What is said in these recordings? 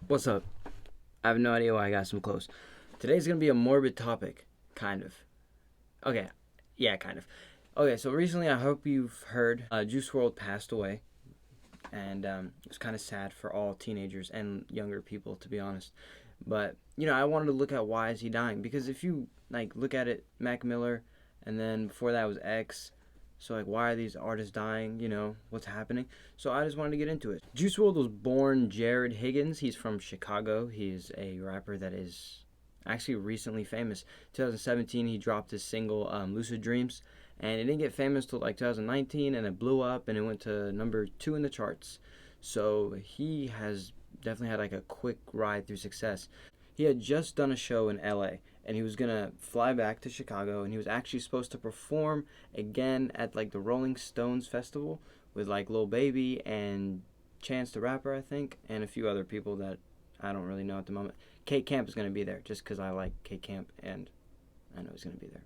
What's up? I have no idea why I got some clothes. Today's gonna be a morbid topic, kind of. Okay, yeah, kind of. Okay, so recently I hope you've heard Juice WRLD passed away, and it was kind of sad for all teenagers and younger people, to be honest. But I wanted to look at why is he dying, because if you look at it, Mac Miller, and then before that was X. So why are these artists dying? What's happening? So I just wanted to get into it. Juice WRLD was born Jared Higgins. He's from Chicago. He's a rapper that is actually recently famous. 2017, he dropped his single "Lucid Dreams," and it didn't get famous till 2019, and it blew up, and it went to number 2 in the charts. So he has definitely had a quick ride through success. He had just done a show in LA, and he was gonna fly back to Chicago, and he was actually supposed to perform again at the Rolling Stones festival with Lil Baby and Chance the Rapper, I think, and a few other people that I don't really know at the moment. Kate Camp is gonna be there just because I like Kate Camp, and I know he's gonna be there.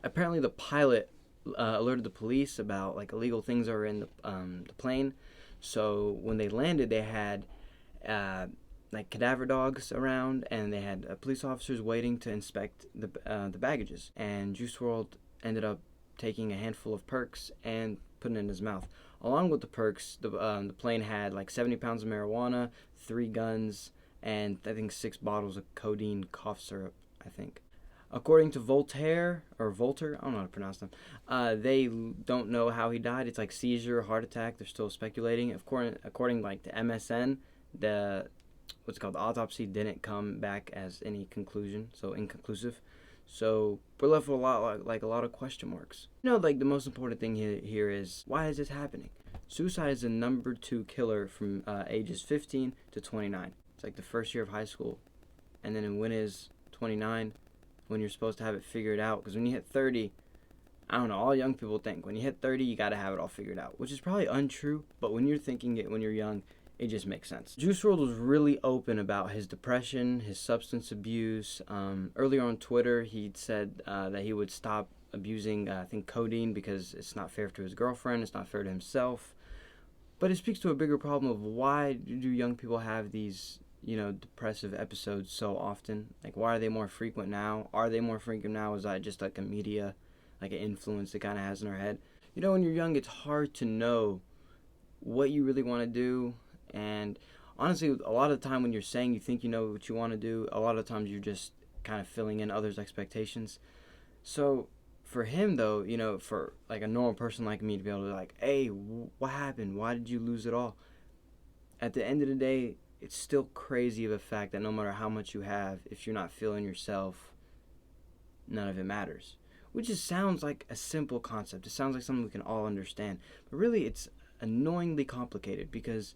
Apparently, the pilot alerted the police about illegal things are in the plane. So when they landed, they had cadaver dogs around, and they had police officers waiting to inspect the baggages. And Juice WRLD ended up taking a handful of perks and putting it in his mouth. Along with the perks, the plane had 70 pounds of marijuana, 3 guns, and I think 6 bottles of codeine cough syrup, I think. According to Voltaire, or Volter, I don't know how to pronounce them, they don't know how he died. It's seizure, heart attack. They're still speculating. According to MSN, the the autopsy didn't come back as any conclusion, so inconclusive. So we're left with a lot of question marks. The most important thing here is, why is this happening? Suicide is the number 2 killer from ages 15 to 29. It's the first year of high school, and then when is 29? When you're supposed to have it figured out, because when you hit 30, I don't know, all young people think when you hit 30 you got to have it all figured out, which is probably untrue, but when you're thinking it when you're young, it just makes sense. Juice WRLD was really open about his depression, his substance abuse. Earlier on Twitter, he'd said that he would stop abusing, I think, codeine because it's not fair to his girlfriend, it's not fair to himself. But it speaks to a bigger problem of, why do young people have these depressive episodes so often? Why are they more frequent now? Are they more frequent now? Is that just a media, an influence it kind of has in our head? When you're young, it's hard to know what you really want to do. And honestly, a lot of the time when you're saying you think you know what you want to do, a lot of times you're just kind of filling in others' expectations. So for him, though, for a normal person like me to be able to hey, what happened? Why did you lose it all? At the end of the day, it's still crazy of a fact that no matter how much you have, if you're not feeling yourself, none of it matters. Which just sounds like a simple concept. It sounds like something we can all understand. But really, it's annoyingly complicated, because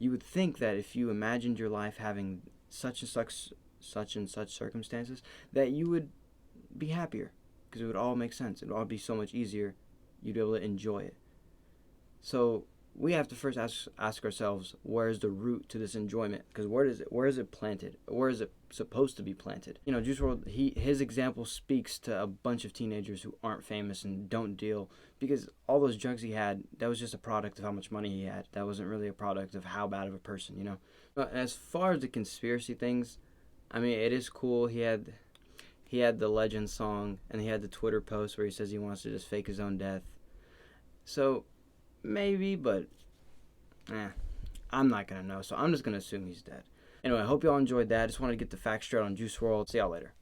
you would think that if you imagined your life having such and such circumstances, that you would be happier, because it would all make sense. It would all be so much easier. You'd be able to enjoy it. So we have to first ask ourselves, where is the root to this enjoyment? Because where is it planted? Where is it supposed to be planted? Juice WRLD, his example speaks to a bunch of teenagers who aren't famous and don't deal, because all those drugs he had, that was just a product of how much money he had. That wasn't really a product of how bad of a person, But as far as the conspiracy things, I mean, it is cool. He had the Legend song, and he had the Twitter post where he says he wants to just fake his own death. So maybe, but I'm not gonna know, so I'm just gonna assume he's dead. Anyway, I hope y'all enjoyed that. I just wanted to get the facts straight on Juice WRLD. See y'all later.